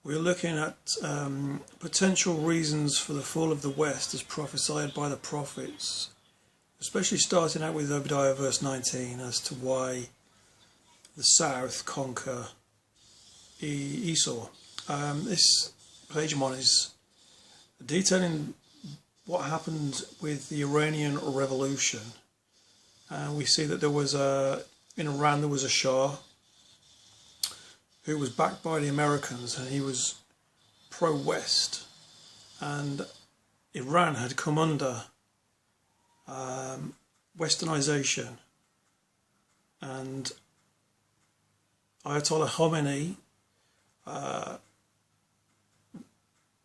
We're looking at potential reasons for the fall of the West as prophesied by the prophets, especially starting out with Obadiah verse 19 as to why the South conquer Esau. This page I'm on is detailing what happened with the Iranian Revolution. We see that there was in Iran there was a Shah who was backed by the Americans, and he was pro-West, and Iran had come under westernization, and Ayatollah Khomeini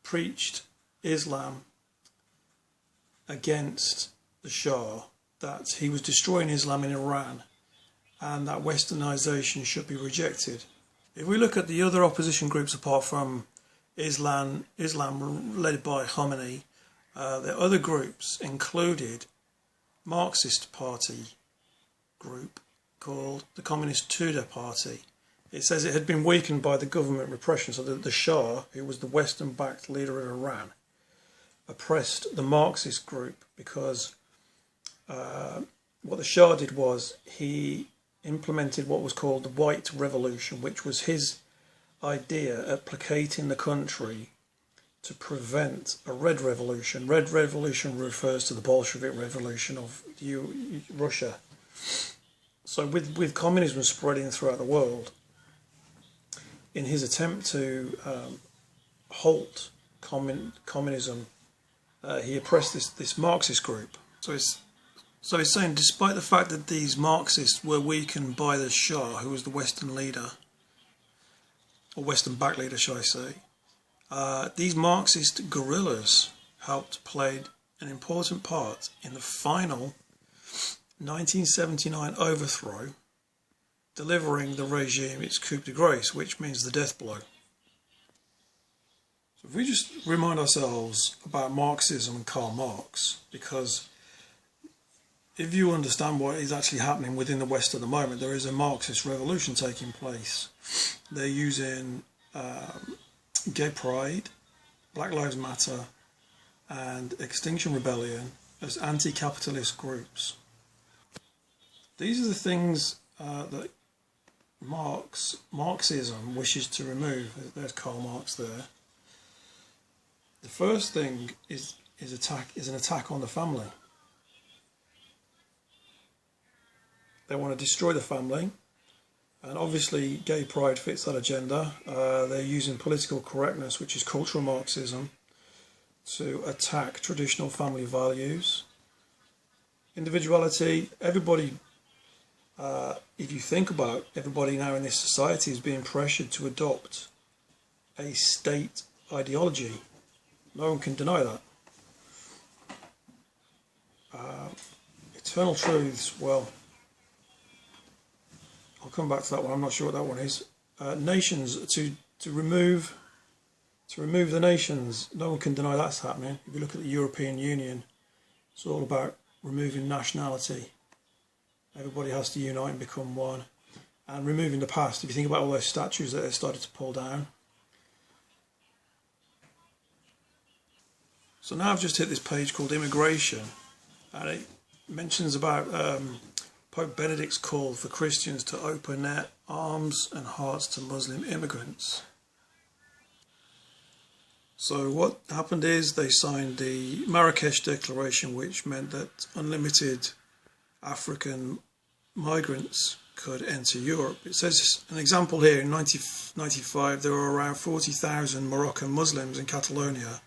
preached Islam against the Shah, that he was destroying Islam in Iran and that westernization should be rejected. If we look at the other opposition groups apart from Islam led by Khomeini, the other groups included Marxist party group called the Communist Tudeh Party. It says it had been weakened by the government repression, so that the Shah, who was the Western-backed leader of Iran, oppressed the Marxist group because what the Shah did was he implemented what was called the White Revolution, which was his idea of placating the country to prevent a Red Revolution. Red Revolution refers to the Bolshevik Revolution of Russia. So with communism spreading throughout the world, in his attempt to halt communism, he oppressed this Marxist group. So he's saying, despite the fact that these Marxists were weakened by the Shah, who was the Western leader, or Western-backed leader, shall I say, these Marxist guerrillas helped play an important part in the final 1979 overthrow, delivering the regime its coup de grace, which means the death blow. So if we just remind ourselves about Marxism and Karl Marx, because if you understand what is actually happening within the West at the moment, there is a Marxist revolution taking place. They're using gay pride, Black Lives Matter, and Extinction Rebellion as anti-capitalist groups. These are the things that Marxism wishes to remove. There's Karl Marx there. The first thing is an attack on the family. They want to destroy the family, and obviously gay pride fits that agenda. They're using political correctness, which is cultural Marxism, to attack traditional family values. Individuality, everybody, if you think about everybody now in this society is being pressured to adopt a state ideology. No one can deny that. Eternal truths, well, I'll come back to that one. I'm not sure what that one is. Nations, to remove the nations. No one can deny that's happening. If you look at the European Union, it's all about removing nationality. Everybody has to unite and become one. And removing the past. If you think about all those statues that they started to pull down. So now I've just hit this page called Immigration, and it mentions about Pope Benedict's call for Christians to open their arms and hearts to Muslim immigrants. So what happened is they signed the Marrakesh Declaration, which meant that unlimited African migrants could enter Europe. It says, an example here, in 1995 there were around 40,000 Moroccan Muslims in Catalonia,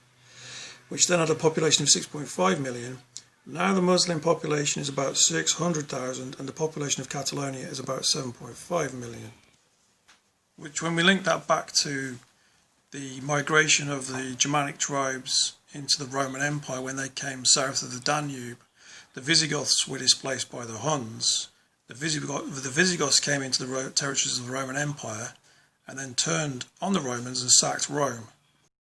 which then had a population of 6.5 million. Now the Muslim population is about 600,000 and the population of Catalonia is about 7.5 million. Which, when we link that back to the migration of the Germanic tribes into the Roman Empire when they came south of the Danube, the Visigoths were displaced by the Huns. The Visigoths came into the territories of the Roman Empire and then turned on the Romans and sacked Rome.